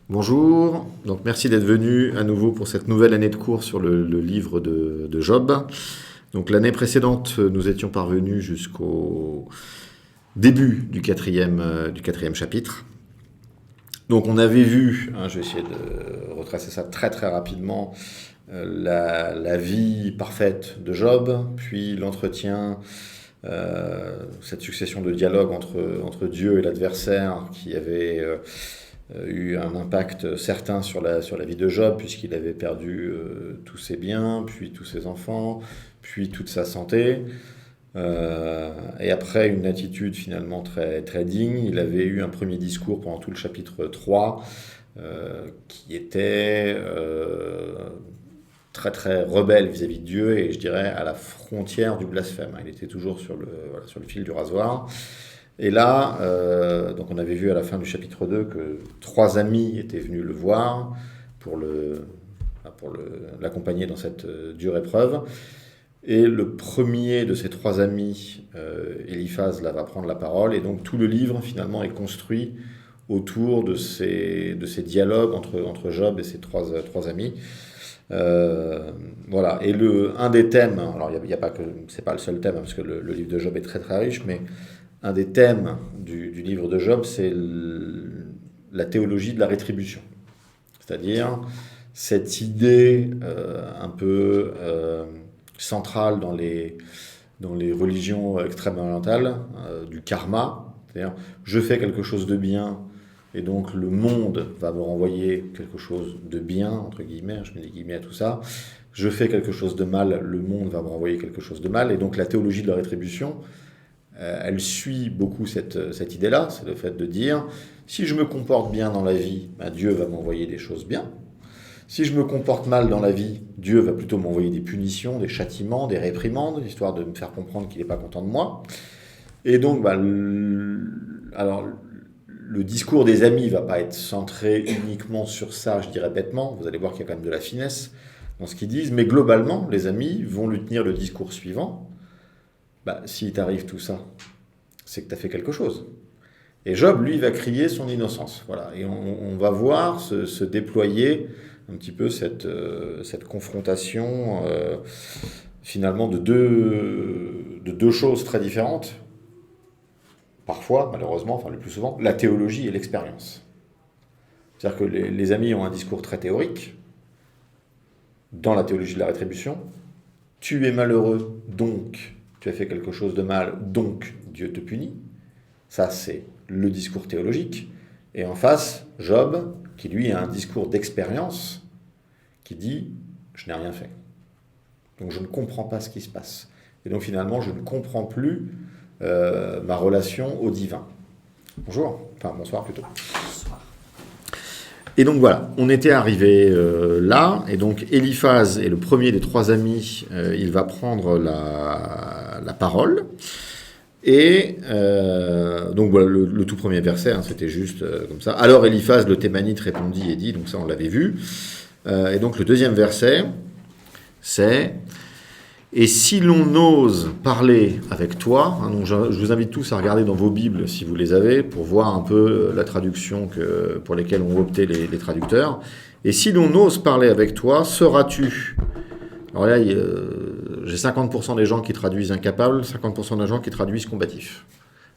Bonjour, donc merci d'être venu à nouveau pour cette nouvelle année de cours sur le livre de Job. Donc l'année précédente, nous étions parvenus jusqu'au début du quatrième chapitre. Donc on avait vu, je vais essayer de retracer ça très très rapidement, la vie parfaite de Job, puis l'entretien, cette succession de dialogues entre Dieu et l'adversaire qui avait eu un impact certain sur la vie de Job, puisqu'il avait perdu tous ses biens, puis tous ses enfants, puis toute sa santé. Et après une attitude finalement très, très digne, il avait eu un premier discours pendant tout le chapitre 3 qui était très très rebelle vis-à-vis de Dieu et je dirais à la frontière du blasphème. Il était toujours sur le fil du rasoir. Et là, donc on avait vu à la fin du chapitre 2 que 3 amis étaient venus le voir pour l'accompagner dans cette dure épreuve. Et le premier de ces 3 amis, Eliphaz, là, va prendre la parole. Et donc tout le livre, finalement, est construit autour de ces dialogues entre Job et ses trois amis. Voilà. Et un des thèmes, alors il y a pas que, c'est pas le seul thème, parce que le livre de Job est très très riche, mais un des thèmes du livre de Job, c'est la théologie de la rétribution. C'est-à-dire cette idée un peu centrale dans les religions extrêmes orientales du karma. C'est-à-dire, je fais quelque chose de bien, et donc le monde va me renvoyer quelque chose de bien, entre guillemets, je mets des guillemets à tout ça. Je fais quelque chose de mal, le monde va me renvoyer quelque chose de mal. Et donc la théologie de la rétribution, elle suit beaucoup cette idée-là, c'est le fait de dire, si je me comporte bien dans la vie, Dieu va m'envoyer des choses bien. Si je me comporte mal dans la vie, Dieu va plutôt m'envoyer des punitions, des châtiments, des réprimandes, histoire de me faire comprendre qu'il n'est pas content de moi. Et donc, alors, le discours des amis ne va pas être centré uniquement sur ça, je dirais bêtement. Vous allez voir qu'il y a quand même de la finesse dans ce qu'ils disent. Mais globalement, les amis vont lui tenir le discours suivant. S'il t'arrive tout ça, c'est que tu as fait quelque chose. Et Job, lui, va crier son innocence. Voilà. Et on va voir se déployer un petit peu cette confrontation finalement de deux choses très différentes. Parfois, malheureusement, enfin le plus souvent, la théologie et l'expérience. C'est-à-dire que les amis ont un discours très théorique dans la théologie de la rétribution. Tu es malheureux, donc tu as fait quelque chose de mal, donc Dieu te punit. Ça, c'est le discours théologique. Et en face, Job, qui lui a un discours d'expérience, qui dit « je n'ai rien fait ». Donc je ne comprends pas ce qui se passe. Et donc finalement, je ne comprends plus ma relation au divin. Bonjour, enfin bonsoir plutôt. Bonsoir. Et donc voilà, on était arrivé là, et donc Eliphaz est le premier des 3 amis, il va prendre la parole. Et donc voilà, le tout premier verset, c'était juste comme ça. Alors Eliphaz le Thémanite répondit et dit, donc ça on l'avait vu. Et donc le deuxième verset, c'est « Et si l'on ose parler avec toi », donc je vous invite tous à regarder dans vos Bibles, si vous les avez, pour voir un peu la traduction pour lesquelles ont opté les traducteurs. « Et si l'on ose parler avec toi, seras-tu » Alors là, j'ai 50% des gens qui traduisent incapable, 50% des gens qui traduisent combatif.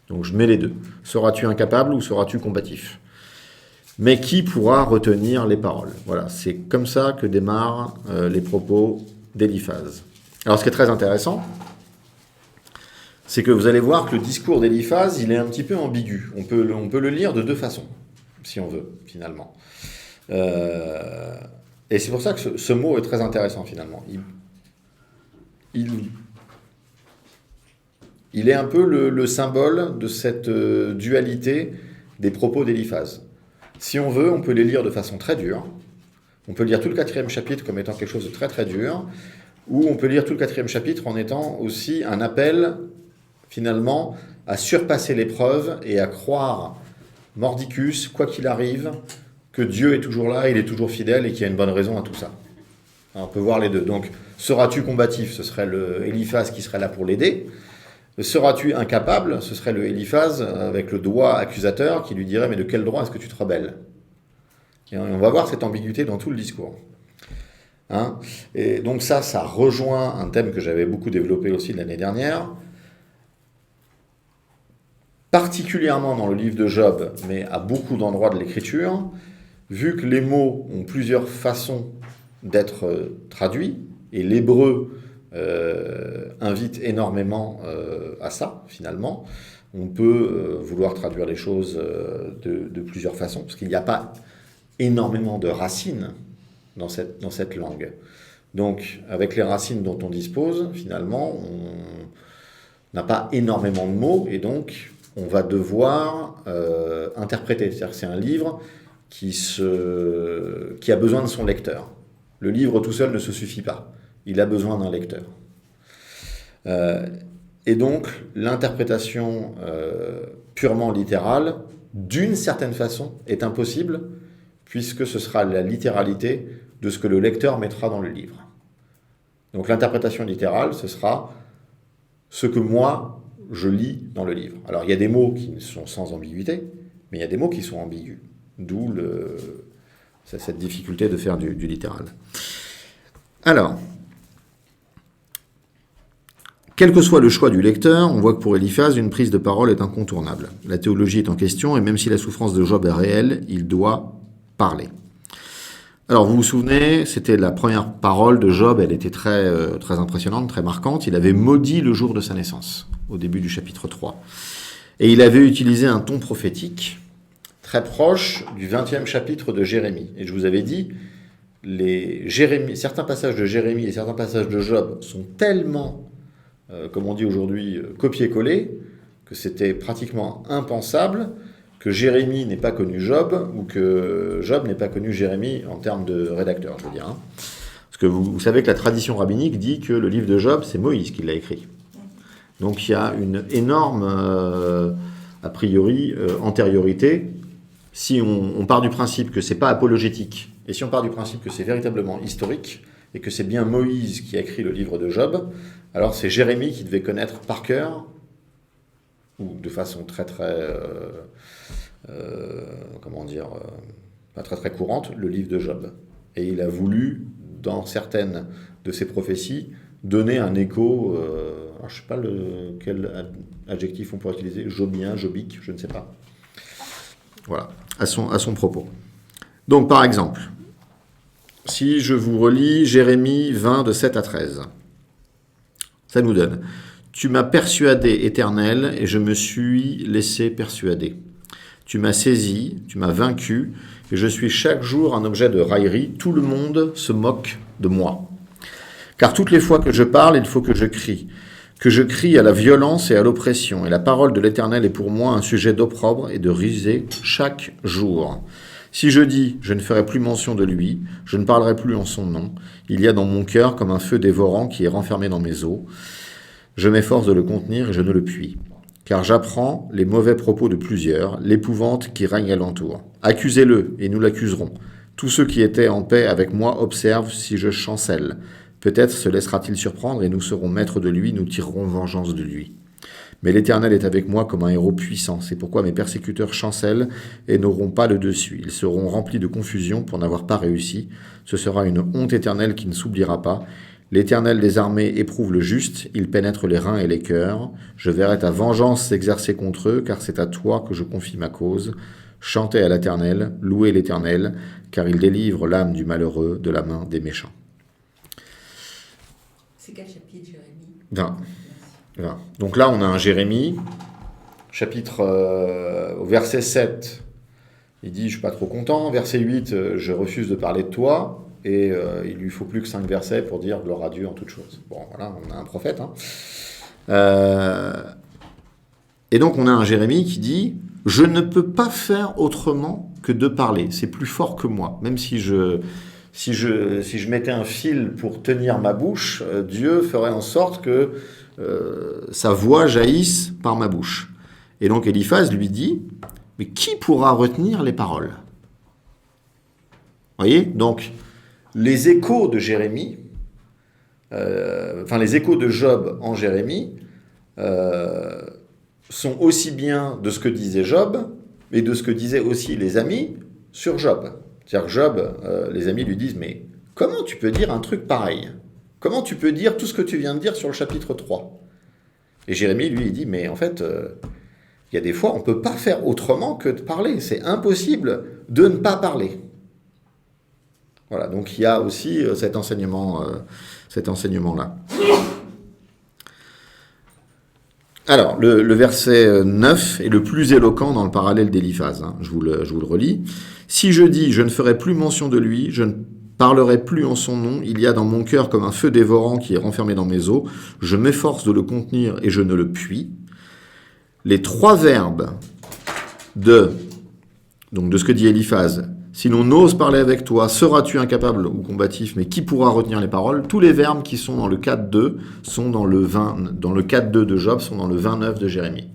Donc je mets les deux. Seras-tu incapable ou seras-tu combatif ? Mais qui pourra retenir les paroles ? Voilà, c'est comme ça que démarrent les propos d'Eliphaz. Alors ce qui est très intéressant, c'est que vous allez voir que le discours d'Eliphaz, il est un petit peu ambigu. On peut le lire de 2 façons, si on veut, finalement. Et c'est pour ça que ce mot est très intéressant, finalement. Il est un peu le symbole de cette dualité des propos d'Eliphaz. Si on veut, on peut les lire de façon très dure. On peut lire tout le 4e chapitre comme étant quelque chose de très très dur, ou on peut lire tout le 4e chapitre en étant aussi un appel, finalement, à surpasser l'épreuve et à croire, mordicus, quoi qu'il arrive, que Dieu est toujours là, il est toujours fidèle et qu'il y a une bonne raison à tout ça. On peut voir les deux. Donc, seras-tu combatif ? Ce serait le Eliphaz qui serait là pour l'aider. Seras-tu incapable ? Ce serait le Eliphaz avec le doigt accusateur qui lui dirait « Mais de quel droit est-ce que tu te rebelles ?» Et on va voir cette ambiguïté dans tout le discours. Hein? Et donc ça rejoint un thème que j'avais beaucoup développé aussi l'année dernière, particulièrement dans le livre de Job, mais à beaucoup d'endroits de l'écriture, vu que les mots ont plusieurs façons d'être traduits, et l'hébreu invite énormément à ça, finalement. On peut vouloir traduire les choses de plusieurs façons, parce qu'il n'y a pas énormément de racines dans cette langue. Donc, avec les racines dont on dispose, finalement, on n'a pas énormément de mots, et donc on va devoir interpréter. C'est-à-dire que c'est un livre qui a besoin de son lecteur. Le livre tout seul ne se suffit pas. Il a besoin d'un lecteur. Et donc, l'interprétation purement littérale, d'une certaine façon, est impossible, puisque ce sera la littéralité de ce que le lecteur mettra dans le livre. Donc, l'interprétation littérale, ce sera ce que moi, je lis dans le livre. Alors, il y a des mots qui sont sans ambiguïté, mais il y a des mots qui sont ambigus. D'où cette difficulté de faire du littéral. Alors, quel que soit le choix du lecteur, on voit que pour Eliphaz, une prise de parole est incontournable. La théologie est en question, et même si la souffrance de Job est réelle, il doit parler. Alors, vous vous souvenez, c'était la première parole de Job, elle était très impressionnante, très marquante. Il avait maudit le jour de sa naissance, au début du chapitre 3. Et il avait utilisé un ton prophétique très proche du 20e chapitre de Jérémie. Et je vous avais dit, certains passages de Jérémie et certains passages de Job sont tellement, comme on dit aujourd'hui, copier-coller, que c'était pratiquement impensable que Jérémie n'ait pas connu Job, ou que Job n'ait pas connu Jérémie en termes de rédacteur, je veux dire. Hein. Parce que vous savez que la tradition rabbinique dit que le livre de Job, c'est Moïse qui l'a écrit. Donc il y a une énorme, a priori, antériorité. Si on part du principe que c'est pas apologétique, et si on part du principe que c'est véritablement historique, et que c'est bien Moïse qui a écrit le livre de Job, alors c'est Jérémie qui devait connaître par cœur, ou de façon très pas très courante, le livre de Job. Et il a voulu, dans certaines de ses prophéties, donner un écho, alors je ne sais pas quel adjectif on pourrait utiliser, jobien, jobique, je ne sais pas. Voilà, à son propos. Donc, par exemple, si je vous relis Jérémie 20, de 7 à 13, ça nous donne « Tu m'as persuadé, Éternel, et je me suis laissé persuader. Tu m'as saisi, tu m'as vaincu, et je suis chaque jour un objet de raillerie. Tout le monde se moque de moi. Car toutes les fois que je parle, il faut que je crie à la violence et à l'oppression. Et la parole de l'Éternel est pour moi un sujet d'opprobre et de risée chaque jour. Si je dis, je ne ferai plus mention de lui, je ne parlerai plus en son nom. Il y a dans mon cœur comme un feu dévorant qui est renfermé dans mes os. Je m'efforce de le contenir et je ne le puis. Car j'apprends les mauvais propos de plusieurs, l'épouvante qui règne alentour. Accusez-le, et nous l'accuserons. Tous ceux qui étaient en paix avec moi observent si je chancelle. Peut-être se laissera-t-il surprendre, et nous serons maîtres de lui, nous tirerons vengeance de lui. Mais l'Éternel est avec moi comme un héros puissant. C'est pourquoi mes persécuteurs chancellent et n'auront pas le dessus. Ils seront remplis de confusion pour n'avoir pas réussi. Ce sera une honte éternelle qui ne s'oubliera pas. L'Éternel des armées éprouve le juste, il pénètre les reins et les cœurs. Je verrai ta vengeance s'exercer contre eux, car c'est à toi que je confie ma cause. Chantez à l'Éternel, louez l'Éternel, car il délivre l'âme du malheureux de la main des méchants. C'est quel chapitre, Jérémie ? 20. Donc là, on a un Jérémie, chapitre au verset 7. Il dit « Je ne suis pas trop content ». Verset 8 « Je refuse de parler de toi ». Et il lui faut plus que 5 versets pour dire gloire à Dieu en toutes choses. Bon, voilà, on a un prophète. Hein. Et donc, on a un Jérémie qui dit « Je ne peux pas faire autrement que de parler. C'est plus fort que moi. Même si je mettais un fil pour tenir ma bouche, Dieu ferait en sorte que sa voix jaillisse par ma bouche. » Et donc, Eliphaz lui dit « Mais qui pourra retenir les paroles ?» Vous voyez ? Donc, les échos de Jérémie, les échos de Job en Jérémie, sont aussi bien de ce que disait Job, mais de ce que disaient aussi les amis sur Job. C'est-à-dire que Job, les amis lui disent, mais comment tu peux dire un truc pareil? Comment tu peux dire tout ce que tu viens de dire sur le chapitre 3? Et Jérémie, lui, il dit, mais en fait, il y a des fois, on ne peut pas faire autrement que de parler. C'est impossible de ne pas parler. Voilà, donc il y a aussi cet enseignement-là. Alors, le verset 9 est le plus éloquent dans le parallèle d'Éliphaz. Hein. Je vous le relis. « Si je dis, je ne ferai plus mention de lui, je ne parlerai plus en son nom, il y a dans mon cœur comme un feu dévorant qui est renfermé dans mes os, je m'efforce de le contenir et je ne le puis. » Les trois verbes de ce que dit Éliphaz, « Si l'on ose parler avec toi, seras-tu incapable ou combatif, mais qui pourra retenir les paroles ?» Tous les verbes qui sont dans le 4.2 sont dans le 4.2 de Job, sont dans le 29 de Jérémie.